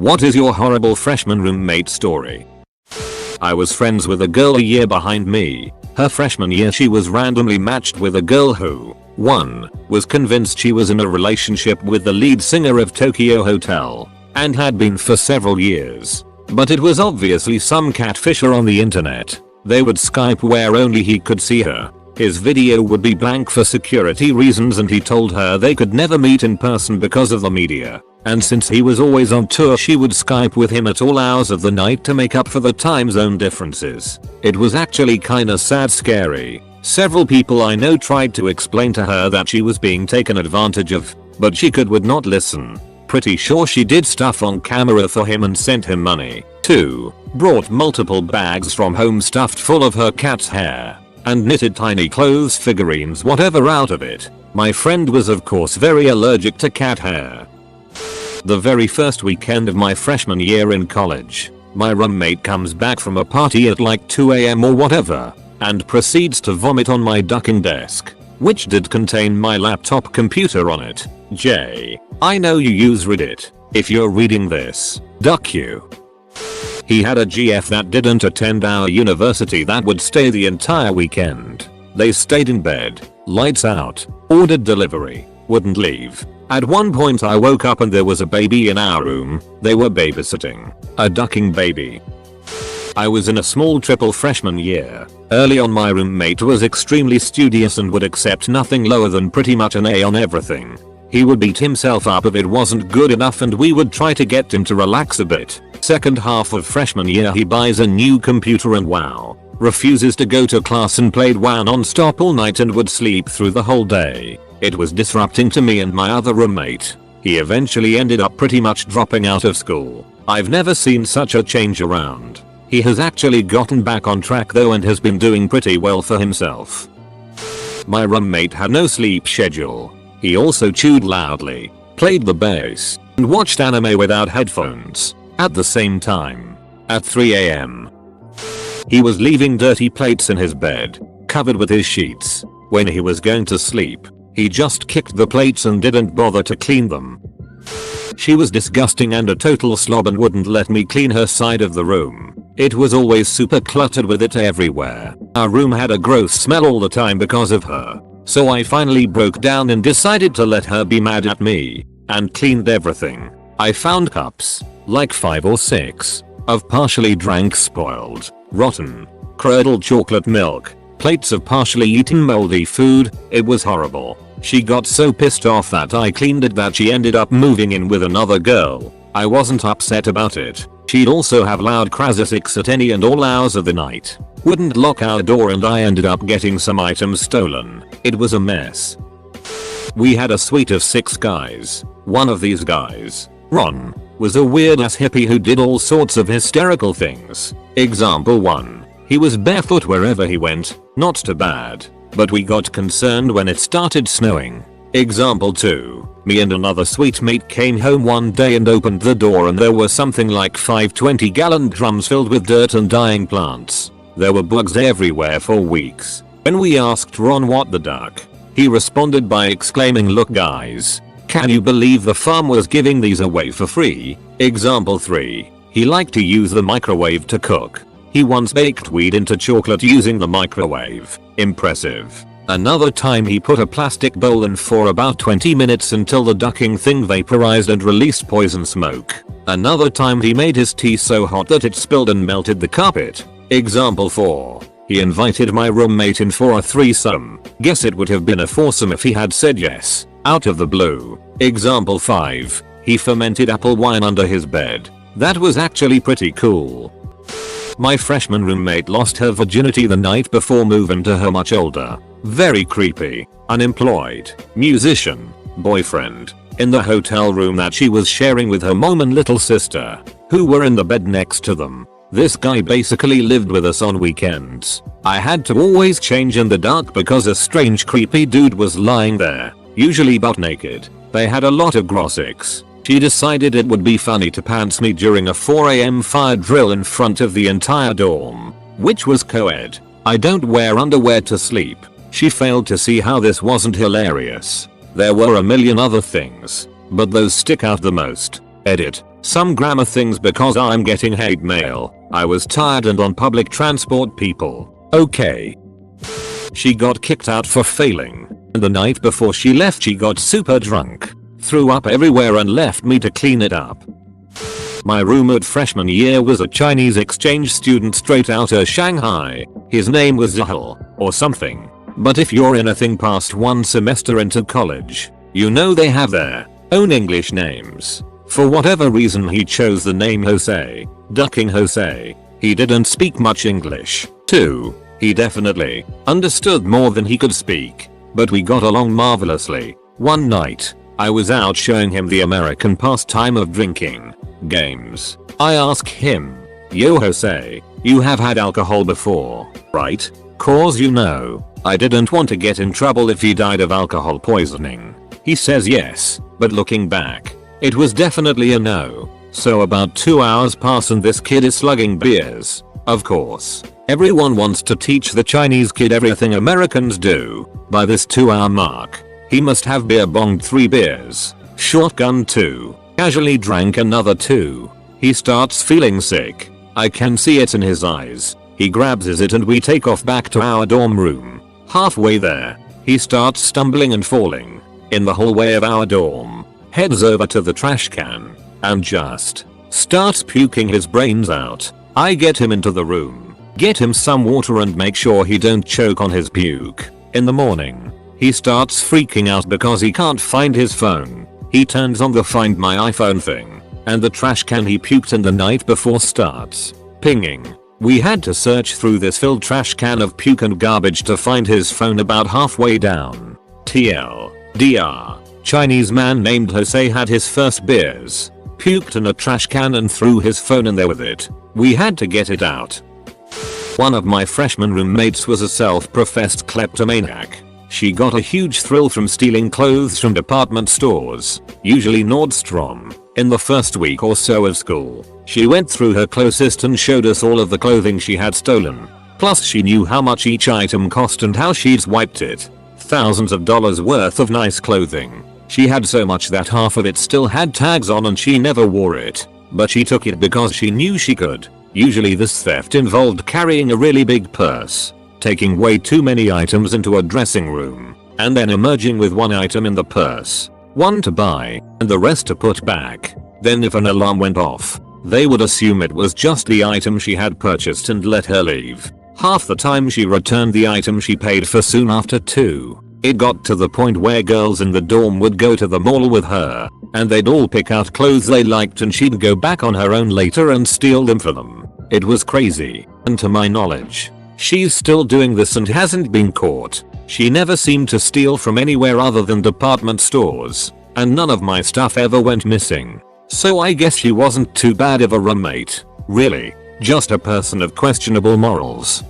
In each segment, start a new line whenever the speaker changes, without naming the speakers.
What is your horrible freshman roommate story? I was friends with a girl a year behind me. Her freshman year she was randomly matched with a girl who, 1. was convinced she was in a relationship with the lead singer of Tokyo Hotel, and had been for several years. But it was obviously some catfisher on the internet. They would Skype where only he could see her. His video would be blank for security reasons and he told her they could never meet in person because of the media. And since he was always on tour she would Skype with him at all hours of the night to make up for the time zone differences. It was actually kinda sad scary. Several people I know tried to explain to her that she was being taken advantage of, but she would not listen. Pretty sure she did stuff on camera for him and sent him money. 2. Brought multiple bags from home stuffed full of her cat's hair, and knitted tiny clothes figurines whatever out of it. My friend was of course very allergic to cat hair. The very first weekend of my freshman year in college, my roommate comes back from a party at like 2 AM or whatever, and proceeds to vomit on my ducking desk, which did contain my laptop computer on it. Jay, I know you use Reddit. If you're reading this, duck you. He had a GF that didn't attend our university that would stay the entire weekend. They stayed in bed, lights out, ordered delivery, wouldn't leave. At one point I woke up and there was a baby in our room. They were babysitting a ducking baby. I was in a small triple freshman year. Early on my roommate was extremely studious and would accept nothing lower than pretty much an A on everything. He would beat himself up if it wasn't good enough and we would try to get him to relax a bit. Second half of freshman year he buys a new computer and wow, refuses to go to class and played WoW non-stop all night and would sleep through the whole day. It was disrupting to me and my other roommate. He eventually ended up pretty much dropping out of school. I've never seen such a change around. He has actually gotten back on track though and has been doing pretty well for himself. My roommate had no sleep schedule. He also chewed loudly, played the bass, and watched anime without headphones at the same time. At 3 AM, he was leaving dirty plates in his bed, covered with his sheets. When he was going to sleep, he just kicked the plates and didn't bother to clean them. She was disgusting and a total slob and wouldn't let me clean her side of the room. It was always super cluttered with it everywhere. Our room had a gross smell all the time because of her. So I finally broke down and decided to let her be mad at me, and cleaned everything. I found cups, like 5 or 6, of partially drank spoiled, rotten, curdled chocolate milk, plates of partially eaten moldy food. It was horrible. She got so pissed off that I cleaned it that she ended up moving in with another girl. I wasn't upset about it. She'd also have loud crazy at any and all hours of the night. Wouldn't lock our door and I ended up getting some items stolen. It was a mess. We had a suite of 6 guys. One of these guys, Ron, was a weird ass hippie who did all sorts of hysterical things. Example 1. He was barefoot wherever he went, not too bad, but we got concerned when it started snowing. Example 2. Me and another sweet mate came home one day and opened the door and there were something like 5 20-gallon drums filled with dirt and dying plants. There were bugs everywhere for weeks. When we asked Ron what the duck, he responded by exclaiming, "Look guys, can you believe the farm was giving these away for free?" Example 3. He liked to use the microwave to cook. He once baked weed into chocolate using the microwave. Impressive. Another time he put a plastic bowl in for about 20 minutes until the ducking thing vaporized and released poison smoke. Another time he made his tea so hot that it spilled and melted the carpet. Example 4. He invited my roommate in for a threesome. Guess it would have been a foursome if he had said yes, out of the blue. Example 5. He fermented apple wine under his bed. That was actually pretty cool. My freshman roommate lost her virginity the night before moving to her much older, very creepy, unemployed, musician, boyfriend, in the hotel room that she was sharing with her mom and little sister, who were in the bed next to them. This guy basically lived with us on weekends. I had to always change in the dark because a strange creepy dude was lying there, usually butt naked. They had a lot of grossics. She decided it would be funny to pants me during a 4 AM fire drill in front of the entire dorm, which was co-ed. I don't wear underwear to sleep. She failed to see how this wasn't hilarious. There were a million other things, but those stick out the most. Edit. Some grammar things because I'm getting hate mail. I was tired and on public transport people. Okay. She got kicked out for failing. And the night before she left she got super drunk. Threw up everywhere and left me to clean it up. My roommate freshman year was a Chinese exchange student straight outta Shanghai. His name was Zahal or something. But if you're anything past one semester into college, you know they have their own English names. For whatever reason he chose the name Jose, ducking Jose. He didn't speak much English, too. He definitely understood more than he could speak. But we got along marvelously. One night, I was out showing him the American pastime of drinking games. I asked him, "Yo Jose, you have had alcohol before, right? Cause you know, I didn't want to get in trouble if he died of alcohol poisoning." He says yes, but looking back, it was definitely a no. So about 2 hours pass and this kid is slugging beers. Of course, everyone wants to teach the Chinese kid everything Americans do. By this 2-hour mark, he must have beer bonged 3 beers, shotgun 2, casually drank another 2. He starts feeling sick. I can see it in his eyes. He grabs it and we take off back to our dorm room. Halfway there, he starts stumbling and falling. In the hallway of our dorm, heads over to the trash can, and just starts puking his brains out. I get him into the room, get him some water and make sure he don't choke on his puke. In the morning, he starts freaking out because he can't find his phone. He turns on the Find My iPhone thing, and the trash can he puked in the night before starts pinging. We had to search through this filled trash can of puke and garbage to find his phone about halfway down. TLDR, Chinese man named Jose had his first beers, puked in a trash can and threw his phone in there with it. We had to get it out. One of my freshman roommates was a self-professed kleptomaniac. She got a huge thrill from stealing clothes from department stores, usually Nordstrom. In the first week or so of school, she went through her closest and showed us all of the clothing she had stolen. Plus she knew how much each item cost and how she'd swiped it. Thousands of dollars worth of nice clothing. She had so much that half of it still had tags on and she never wore it. But she took it because she knew she could. Usually this theft involved carrying a really big purse, taking way too many items into a dressing room, and then emerging with one item in the purse. One to buy, and the rest to put back. Then if an alarm went off, they would assume it was just the item she had purchased and let her leave. Half the time she returned the item she paid for soon after too. It got to the point where girls in the dorm would go to the mall with her, and they'd all pick out clothes they liked and she'd go back on her own later and steal them for them. It was crazy, and to my knowledge, she's still doing this and hasn't been caught. She never seemed to steal from anywhere other than department stores, and none of my stuff ever went missing. So I guess she wasn't too bad of a roommate. Really, just a person of questionable morals.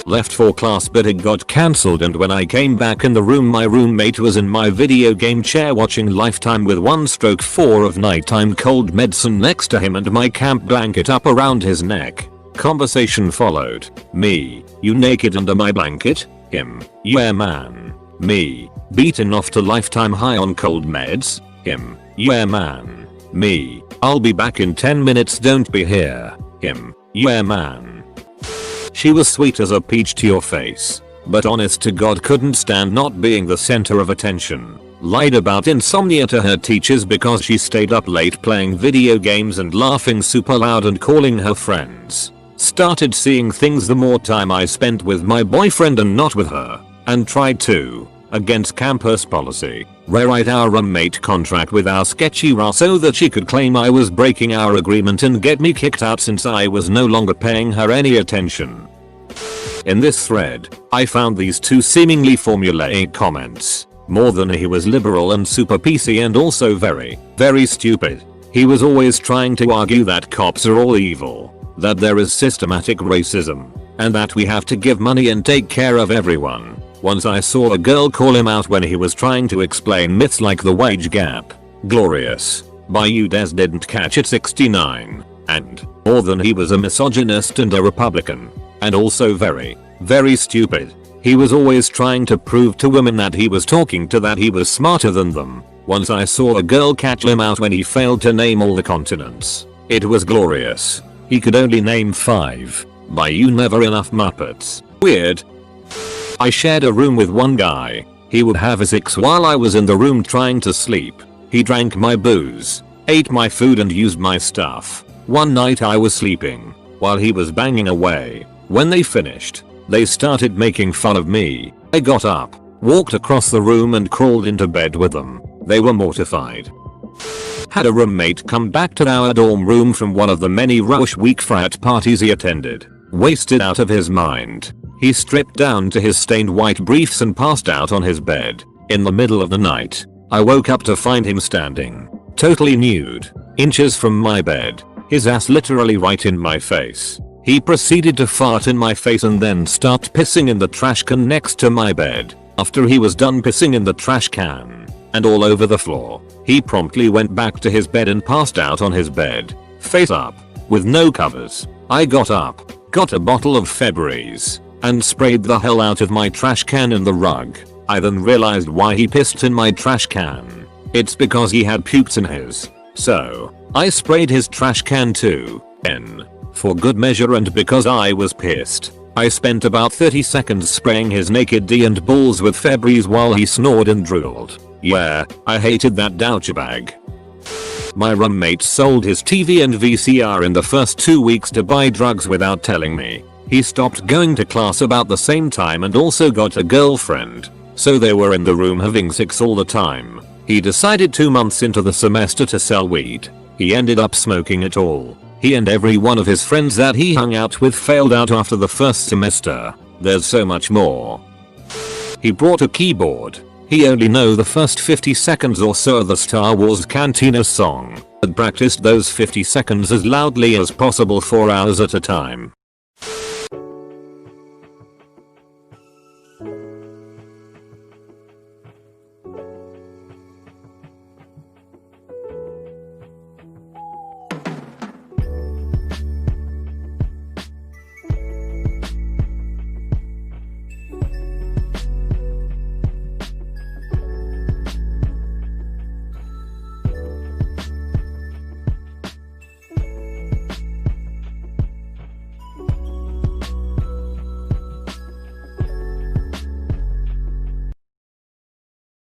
Left for class but it got cancelled, and when I came back in the room my roommate was in my video game chair watching Lifetime with 1/4 of nighttime cold medicine next to him and my camp blanket up around his neck. Conversation followed. Me, you naked under my blanket? Him, yeah man. Me, beaten off to Lifetime high on cold meds? Him, yeah man. Me, I'll be back in 10 minutes, don't be here. Him, yeah man. She was sweet as a peach to your face, but honest to God couldn't stand not being the center of attention. Lied about insomnia to her teachers because she stayed up late playing video games and laughing super loud and calling her friends. Started seeing things the more time I spent with my boyfriend and not with her, and tried to, against campus policy, rewrite our roommate contract with our sketchy RA so that she could claim I was breaking our agreement and get me kicked out since I was no longer paying her any attention. In this thread, I found these two seemingly formulaic comments. More than he was liberal and super PC and also very, very stupid. He was always trying to argue that cops are all evil, that there is systematic racism, and that we have to give money and take care of everyone. Once I saw a girl call him out when he was trying to explain myths like the wage gap. Glorious. By you Des didn't catch it 69. And, more than he was a misogynist and a Republican. And also very, very stupid. He was always trying to prove to women that he was talking to that he was smarter than them. Once I saw a girl catch him out when he failed to name all the continents. It was glorious. He could only name 5. By you never enough Muppets. Weird. I shared a room with one guy. He would have a 6 while I was in the room trying to sleep. He drank my booze, ate my food and used my stuff. One night I was sleeping while he was banging away. When they finished, they started making fun of me. I got up, walked across the room and crawled into bed with them. They were mortified. Had a roommate come back to our dorm room from one of the many rush week frat parties he attended. Wasted out of his mind. He stripped down to his stained white briefs and passed out on his bed. In the middle of the night, I woke up to find him standing, totally nude, inches from my bed, his ass literally right in my face. He proceeded to fart in my face and then start pissing in the trash can next to my bed. After he was done pissing in the trash can and all over the floor, he promptly went back to his bed and passed out on his bed, face up, with no covers. I got up, got a bottle of Febreze, and sprayed the hell out of my trash can in the rug. I then realized why he pissed in my trash can. It's because he had puked in his. So, I sprayed his trash can too. For good measure and because I was pissed, I spent about 30 seconds spraying his naked D and balls with Febreze while he snored and drooled. Yeah, I hated that douchebag. My roommate sold his TV and VCR in the first 2 weeks to buy drugs without telling me. He stopped going to class about the same time and also got a girlfriend. So they were in the room having sex all the time. He decided 2 months into the semester to sell weed. He ended up smoking it all. He and every one of his friends that he hung out with failed out after the first semester. There's so much more. He brought a keyboard. He only know the first 50 seconds or so of the Star Wars Cantina song, but practiced those 50 seconds as loudly as possible for hours at a time.